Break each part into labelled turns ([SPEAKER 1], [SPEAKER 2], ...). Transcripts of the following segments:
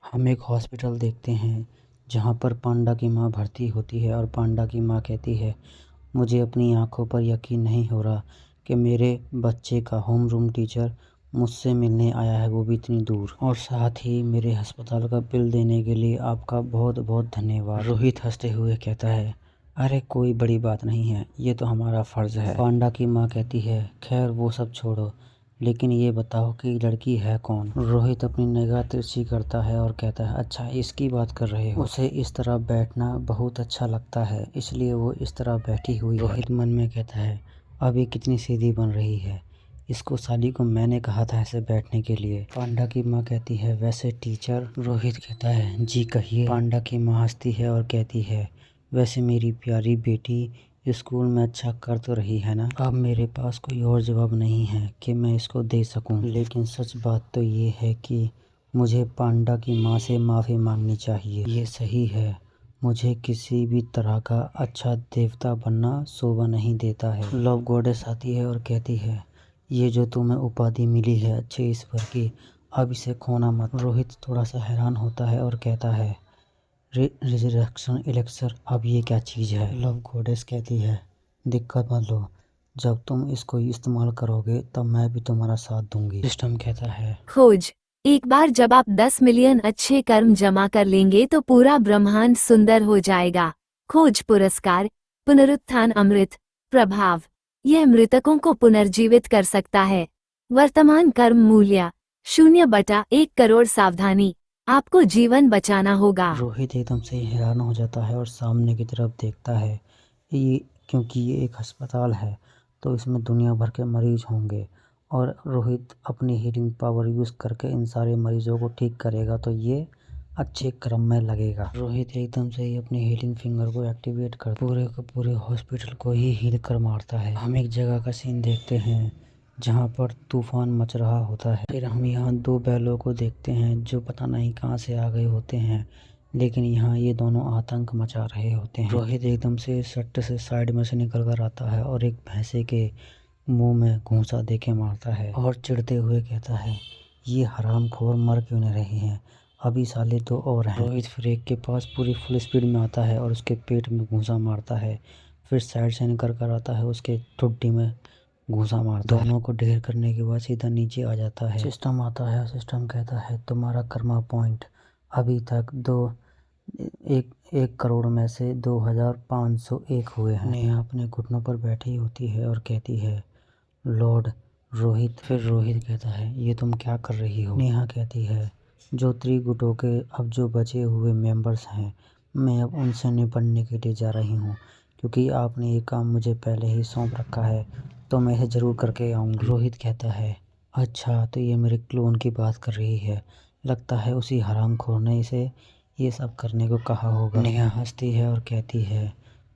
[SPEAKER 1] हम एक हॉस्पिटल देखते हैं जहाँ पर पांडा की माँ भर्ती होती है और पांडा की माँ कहती है, मुझे अपनी आंखों पर यकीन नहीं हो रहा कि मेरे बच्चे का होम रूम टीचर मुझसे मिलने आया है, वो भी इतनी दूर, और साथ ही मेरे अस्पताल का बिल देने के लिए आपका बहुत बहुत धन्यवाद। रोहित हंसते हुए कहता है, अरे कोई बड़ी बात नहीं है, ये तो हमारा फ़र्ज़ है। पांडा की माँ कहती है, खैर वो सब छोड़ो, लेकिन ये बताओ कि लड़की है कौन। रोहित अपनी निगाह तिरछी करता है और कहता है, अच्छा इसकी बात कर रहे हो। उसे इस तरह बैठना बहुत अच्छा लगता है, इसलिए वो इस तरह बैठी हुई है। रोहित मन में कहता है, अब ये कितनी सीधी बन रही है, इसको साली को मैंने कहा था ऐसे बैठने के लिए। पांडा की माँ कहती है, वैसे टीचर। रोहित कहता है, जी कहिए। पांडा की माँ हंसती है और कहती है, वैसे मेरी प्यारी बेटी स्कूल में अच्छा कर तो रही है ना। अब मेरे पास कोई और जवाब नहीं है कि मैं इसको दे सकूं, लेकिन सच बात तो ये है कि मुझे पांडा की माँ से माफ़ी मांगनी चाहिए। ये सही है, मुझे किसी भी तरह का अच्छा देवता बनना शोभा नहीं देता है। लव गॉडेस आती है और कहती है, ये जो तुम्हें उपाधि मिली है अच्छे ईश्वर की, अब इसे खोना मत। रोहित थोड़ा सा हैरान होता है और कहता है, रिजरेक्शन एलेक्सर, अब ये क्या चीज़ है। लव गॉडेस कहती है, दिक्कत मत लो, जब तुम इसको इस्तेमाल करोगे तब मैं भी तुम्हारा साथ दूंगी। सिस्टम कहता है,
[SPEAKER 2] खोज। एक बार जब आप 10 मिलियन अच्छे कर्म जमा कर लेंगे तो पूरा ब्रह्मांड सुंदर हो जाएगा। खोज पुरस्कार, पुनरुत्थान अमृत, प्रभाव। यह मृतकों को पुनर्जीवित कर सकता है। वर्तमान कर्म मूल्य 0/1 करोड़। सावधानी, आपको जीवन बचाना होगा।
[SPEAKER 1] रोहित एकदम से हैरान हो जाता है और सामने की तरफ देखता है। ये क्योंकि ये एक अस्पताल है तो इसमें दुनिया भर के मरीज होंगे और रोहित अपनी हीलिंग पावर यूज़ करके इन सारे मरीजों को ठीक करेगा तो ये अच्छे क्रम में लगेगा। रोहित एकदम से ही अपनी हीलिंग फिंगर को एक्टिवेट कर पूरे के पूरे हॉस्पिटल को ही हील कर मारता है। हम एक जगह का सीन देखते हैं जहाँ पर तूफान मच रहा होता है। फिर हम यहाँ दो बैलों को देखते हैं जो पता नहीं कहाँ से आ गए होते हैं, लेकिन यहाँ ये दोनों आतंक मचा रहे होते हैं। रोहित एकदम से सट्ट से साइड में से निकल कर आता है और एक भैंसे के मुंह में घूंसा दे के मारता है और चिढ़ते हुए कहता है, ये हरामखोर मर क्यों नहीं रहे हैं, अभी साले तो और हैं। रोहित फिर एक के पास पूरी फुल स्पीड में आता है और उसके पेट में घूंसा मारता है। फिर साइड से निकल कर आता है, उसके ठुड्डी में घूंसा मारता है। दोनों को ढेर करने के बाद सीधा नीचे आ जाता है। सिस्टम आता है, सिस्टम कहता है, तुम्हारा कर्मा पॉइंट अभी तक 1 करोड़ में से 2501 हुए हैं। नेहा अपने घुटनों पर बैठी होती है और कहती है, लॉर्ड रोहित। फिर रोहित कहता है, ये तुम क्या कर रही हो। नेहा कहती है, जो त्रिगुटों के अब जो बचे हुए मेंबर्स हैं, मैं अब उनसे निपटने के लिए जा रही हूँ, क्योंकि आपने ये काम मुझे पहले ही सौंप रखा है तो मैं इसे ज़रूर करके आऊँगी। रोहित कहता है, अच्छा तो ये मेरे क्लोन की बात कर रही है, लगता है उसी हरामखोर ने इसे ये सब करने को कहा होगा। नेहा हंसती है और कहती है,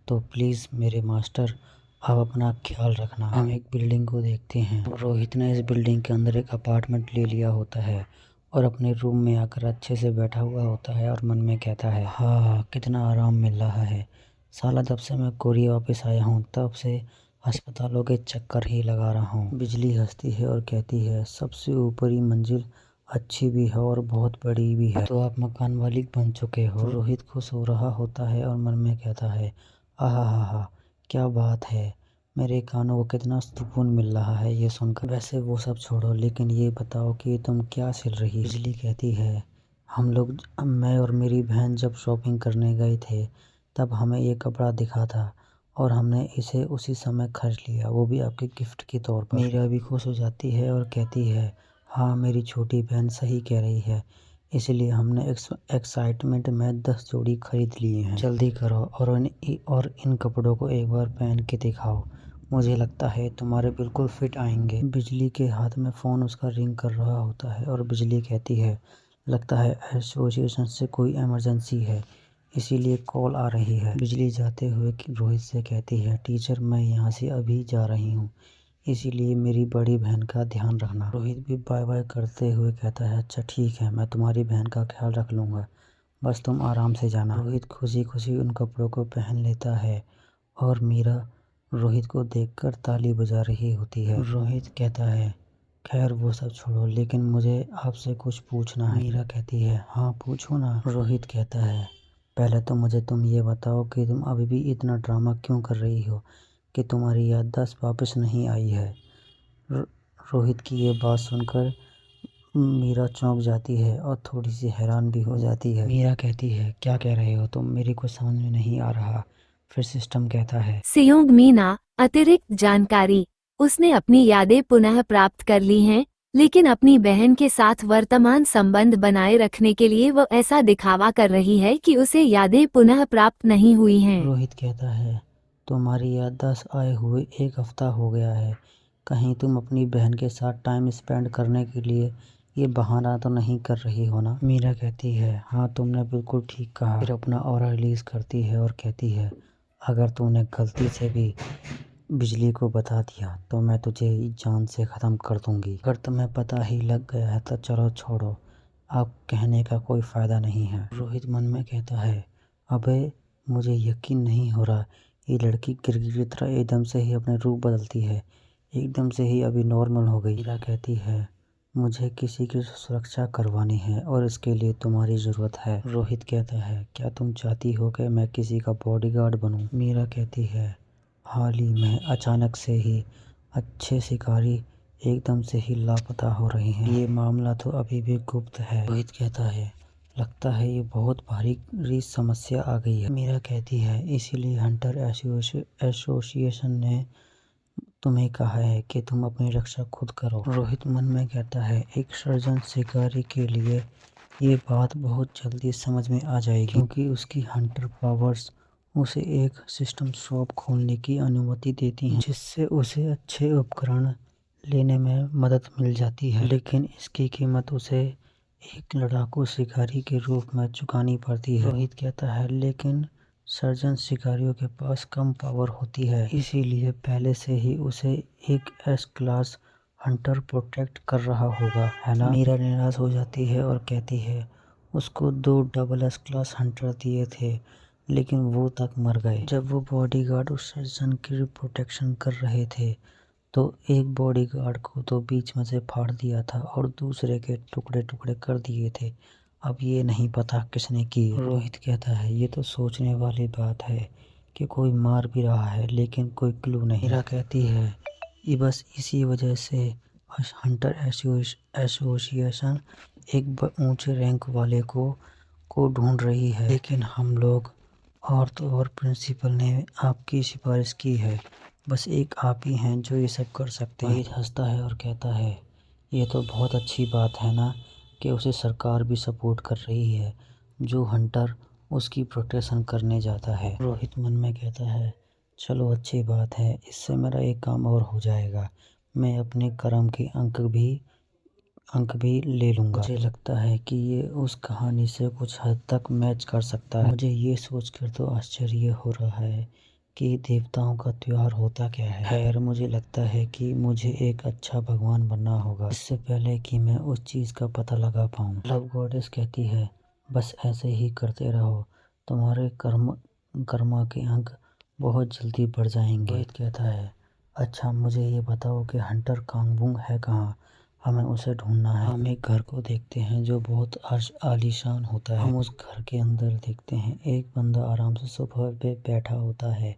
[SPEAKER 1] तो प्लीज़ मेरे मास्टर आप अपना ख्याल रखना। हम एक बिल्डिंग को देखते हैं। रोहित ने इस बिल्डिंग के अंदर एक अपार्टमेंट ले लिया होता है और अपने रूम में आकर अच्छे से बैठा हुआ होता है और मन में कहता है, हाँ कितना आराम मिल रहा है, साला जब से मैं कोरिया वापस आया हूँ तब से अस्पतालों के चक्कर ही लगा रहा हूँ। बिजली हंसती है और कहती है, सबसे ऊपरी मंजिल अच्छी भी है और बहुत बड़ी भी है, तो आप मकान मालिक बन चुके हो। रोहित खुश हो रहा होता है और मन में कहता है, आहा हा हा, क्या बात है, मेरे कानों को कितना सुकून मिल रहा है ये सुनकर। वैसे वो सब छोड़ो, लेकिन ये बताओ कि तुम क्या सिल रही। बिजली कहती है, मैं और मेरी बहन जब शॉपिंग करने गए थे तब हमें ये कपड़ा दिखा था और हमने इसे उसी समय खरीद लिया, वो भी आपके गिफ्ट के तौर पर। मीरा भी खुश हो जाती है और कहती है, हाँ मेरी छोटी बहन सही कह रही है, इसलिए हमने एक्साइटमेंट में 10 जोड़ी खरीद लिए हैं। जल्दी करो और इन कपड़ों को एक बार पहन के दिखाओ, मुझे लगता है तुम्हारे बिल्कुल फिट आएंगे। बिजली के हाथ में फ़ोन उसका रिंग कर रहा होता है और बिजली कहती है, लगता है एसोसिएशन से कोई इमरजेंसी है, इसीलिए कॉल आ रही है। बिजली जाते हुए रोहित से कहती है, टीचर मैं यहाँ से अभी जा रही हूँ, इसीलिए मेरी बड़ी बहन का ध्यान रखना। रोहित भी बाय बाय करते हुए कहता है, अच्छा ठीक है, मैं तुम्हारी बहन का ख्याल रख लूँगा, बस तुम आराम से जाना। रोहित खुशी खुशी उन कपड़ों को पहन लेता है और मीरा रोहित को देखकर ताली बजा रही होती है। रोहित कहता है, खैर वो सब छोड़ो, लेकिन मुझे आपसे कुछ पूछना है। मीरा कहती है हाँ पूछो ना। रोहित कहता है पहले तो मुझे तुम ये बताओ कि तुम अभी भी इतना ड्रामा क्यों कर रही हो कि तुम्हारी याददाश्त वापस नहीं आई है। रोहित की ये बात सुनकर मीरा चौंक जाती है और थोड़ी सी हैरान भी हो जाती है। मीरा कहती है क्या कह रहे हो तुम, मेरी कुछ समझ में नहीं आ रहा। फिर सिस्टम कहता है
[SPEAKER 2] संयोग मीना, अतिरिक्त जानकारी। उसने अपनी यादें पुनः प्राप्त कर ली हैं, लेकिन अपनी बहन के साथ वर्तमान संबंध बनाए रखने के लिए वो ऐसा दिखावा कर रही है कि उसे यादें पुनः प्राप्त नहीं हुई हैं।
[SPEAKER 1] रोहित कहता है तुम्हारी याददाश्त आए हुए 1 हफ्ता हो गया है, कहीं तुम अपनी बहन के साथ टाइम स्पेंड करने के लिए ये बहाना तो नहीं कर रही हो ना। मीरा कहती है हाँ तुमने बिल्कुल ठीक कहा। फिर अपना ऑरा रिलीज करती है और कहती है अगर तूने गलती से भी बिजली को बता दिया तो मैं तुझे जान से ख़त्म कर दूंगी। अगर तुम्हें पता ही लग गया है तो चलो छोड़ो, अब कहने का कोई फ़ायदा नहीं है। रोहित मन में कहता है अबे मुझे यकीन नहीं हो रहा, ये लड़की गिरगिट की तरह एकदम से ही अपने रूप बदलती है, एकदम से ही अभी नॉर्मल हो गई। मीरा कहती है मुझे किसी की सुरक्षा करवानी है और इसके लिए तुम्हारी ज़रूरत है। रोहित कहता है क्या तुम चाहती हो कि मैं किसी का बॉडीगार्ड बनूं? मीरा कहती है हाल ही में अचानक से ही अच्छे शिकारी एकदम से ही लापता हो रहे हैं, ये मामला तो अभी भी गुप्त है। रोहित कहता है लगता है ये बहुत भारी समस्या आ गई है। मीरा कहती है इसीलिए हंटर एसोसिएशन ने तुम्हें कहा है कि तुम अपनी रक्षा खुद करो। रोहित मन में कहता है एक सर्जन शिकारी के लिए ये बात बहुत जल्दी समझ में आ जाएगी, क्योंकि उसकी हंटर पावर्स उसे एक सिस्टम शॉप खोलने की अनुमति देती हैं, जिससे उसे अच्छे उपकरण लेने में मदद मिल जाती है। लेकिन इसकी कीमत उसे एक लड़ाकू शिकारी के रूप में चुकानी पड़ती है। रोहित कहता है लेकिन सर्जन शिकारियों के पास कम पावर होती है, इसीलिए पहले से ही उसे एक एस क्लास हंटर प्रोटेक्ट कर रहा होगा, है ना। मीरा निराश हो जाती है और कहती है उसको 2 डबल एस क्लास हंटर दिए थे, लेकिन वो तक मर गए। जब वो बॉडीगार्ड उस सर्जन की प्रोटेक्शन कर रहे थे तो एक बॉडीगार्ड को तो बीच में से फाड़ दिया था और दूसरे के टुकड़े टुकड़े कर दिए थे। अब ये नहीं पता किसने की। रोहित कहता है ये तो सोचने वाली बात है कि कोई मार भी रहा है, लेकिन कोई क्लू नहीं। मीरा कहती है ये बस इसी वजह से हंटर एसोसिएशन एक ऊंचे रैंक वाले को ढूंढ रही है, लेकिन हम लोग और तो और प्रिंसिपल ने आपकी सिफारिश की है, बस एक आप ही हैं जो ये सब कर सकते हैं। रोहित हंसता है और कहता है ये तो बहुत अच्छी बात है ना कि उसे सरकार भी सपोर्ट कर रही है, जो हंटर उसकी प्रोटेक्शन करने जाता है। रोहित मन में कहता है चलो अच्छी बात है, इससे मेरा एक काम और हो जाएगा, मैं अपने कर्म के अंक भी ले लूँगा। मुझे लगता है कि ये उस कहानी से कुछ हद तक मैच कर सकता है। मुझे ये सोचकर तो आश्चर्य हो रहा है कि देवताओं का त्योहार होता क्या है। खैर मुझे लगता है कि मुझे एक अच्छा भगवान बनना होगा, इससे पहले कि मैं उस चीज़ का पता लगा पाऊँ। लव गॉडेस कहती है बस ऐसे ही करते रहो, तुम्हारे कर्मा के अंक बहुत जल्दी बढ़ जाएंगे। रोहित कहता है अच्छा मुझे ये बताओ कि हंटर कांगबुंग है कहाँ, हमें उसे ढूंढना है। हम एक घर को देखते हैं जो बहुत आलीशान होता है। हम उस घर के अंदर देखते हैं एक बंदा आराम से सोफा पे बैठा होता है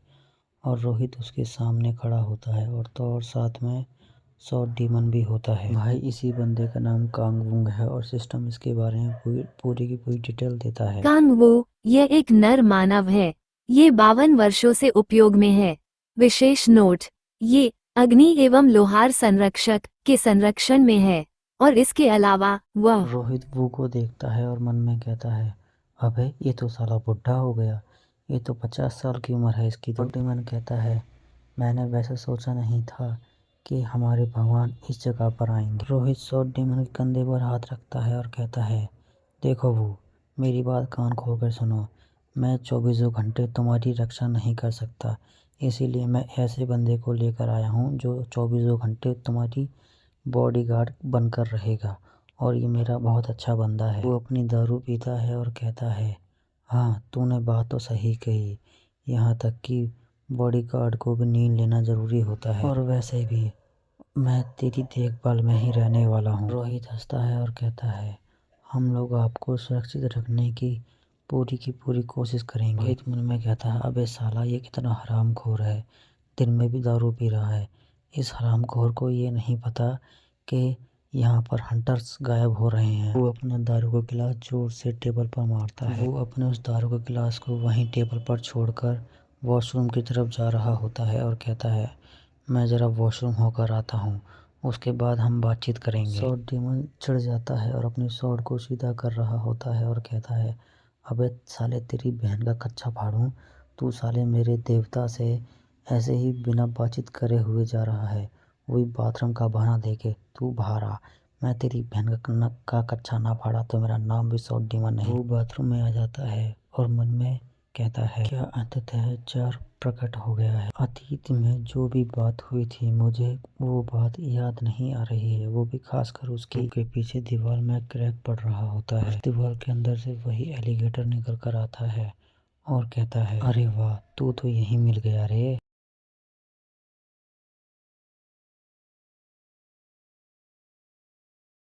[SPEAKER 1] और रोहित उसके सामने खड़ा होता है और तो और साथ में शॉर्ट डीमन भी होता है। भाई इसी बंदे का नाम कांगवुंग है और सिस्टम इसके बारे में पूरी की पूरी डिटेल देता है।
[SPEAKER 2] कांगवू यह एक नर मानव है। ये 52 वर्षों से उपयोग में है। विशेष नोट, ये अग्नि एवं लोहार संरक्षक के संरक्षण में है और इसके अलावा वह
[SPEAKER 1] रोहित वू को देखता है और मन में कहता है अबे ये तो साला बुढ़ा हो गया, ये तो 50 साल की उम्र है इसकी। तो डीमन कहता है मैंने वैसे सोचा नहीं था कि हमारे भगवान इस जगह पर आएंगे। रोहित शॉर्ट डीमन के कंधे पर हाथ रखता है और कहता है देखो वो मेरी बात कान खोल कर सुनो, मैं 24 घंटे तुम्हारी रक्षा नहीं कर सकता, इसीलिए मैं ऐसे बंदे को लेकर आया हूँ जो 24 घंटे तुम्हारी बॉडीगार्ड बनकर रहेगा, और ये मेरा बहुत अच्छा बंदा है। वो अपनी दारू पीता है और कहता है हाँ तूने बात तो सही कही, यहाँ तक कि बॉडीगार्ड को भी नींद लेना ज़रूरी होता है, और वैसे भी मैं तेरी देखभाल में ही रहने वाला हूँ। रोहित हंसता है और कहता है, हम लोग आपको सुरक्षित रखने की पूरी कोशिश करेंगे। रोहित मन में कहता है, अबे साला ये कितना हरामखोर है, दिन में भी दारू पी रहा है। इस हरामखोर को ये नहीं पता कि यहाँ पर हंटर्स गायब हो रहे हैं। वो अपना दारू का गिलास जोर से टेबल पर मारता है। वो अपने उस दारू के गिलास को वहीं टेबल पर छोड़कर वॉशरूम की तरफ जा रहा होता है और कहता है, मैं ज़रा वॉशरूम होकर आता हूँ, उसके बाद हम बातचीत करेंगे। सॉर्ड डीमन चिढ़ जाता है और अपनी सॉर्ड को सीधा कर रहा होता है और कहता है, अबे साले तेरी बहन का कच्चा फाड़ूं, तू साले मेरे देवता से ऐसे ही बिना बातचीत करे हुए जा रहा है। वही बाथरूम का बहाना देके तू बाहर आ। मैं तेरी बहन का कच्चा ना फाड़ा तो मेरा नाम भी सॉर्ड डीमन नहीं। वो बाथरूम में आ जाता है और मन में कहता है, क्या अंततः चार प्रकट हो गया है। अतीत में जो भी बात हुई थी मुझे वो बात याद नहीं आ रही है, वो भी खासकर उसकी के पीछे दीवार में क्रैक पड़ रहा होता है। दीवार के अंदर से वही एलिगेटर निकल कर आता है और कहता है, अरे वाह, तू तो यहीं मिल गया रे।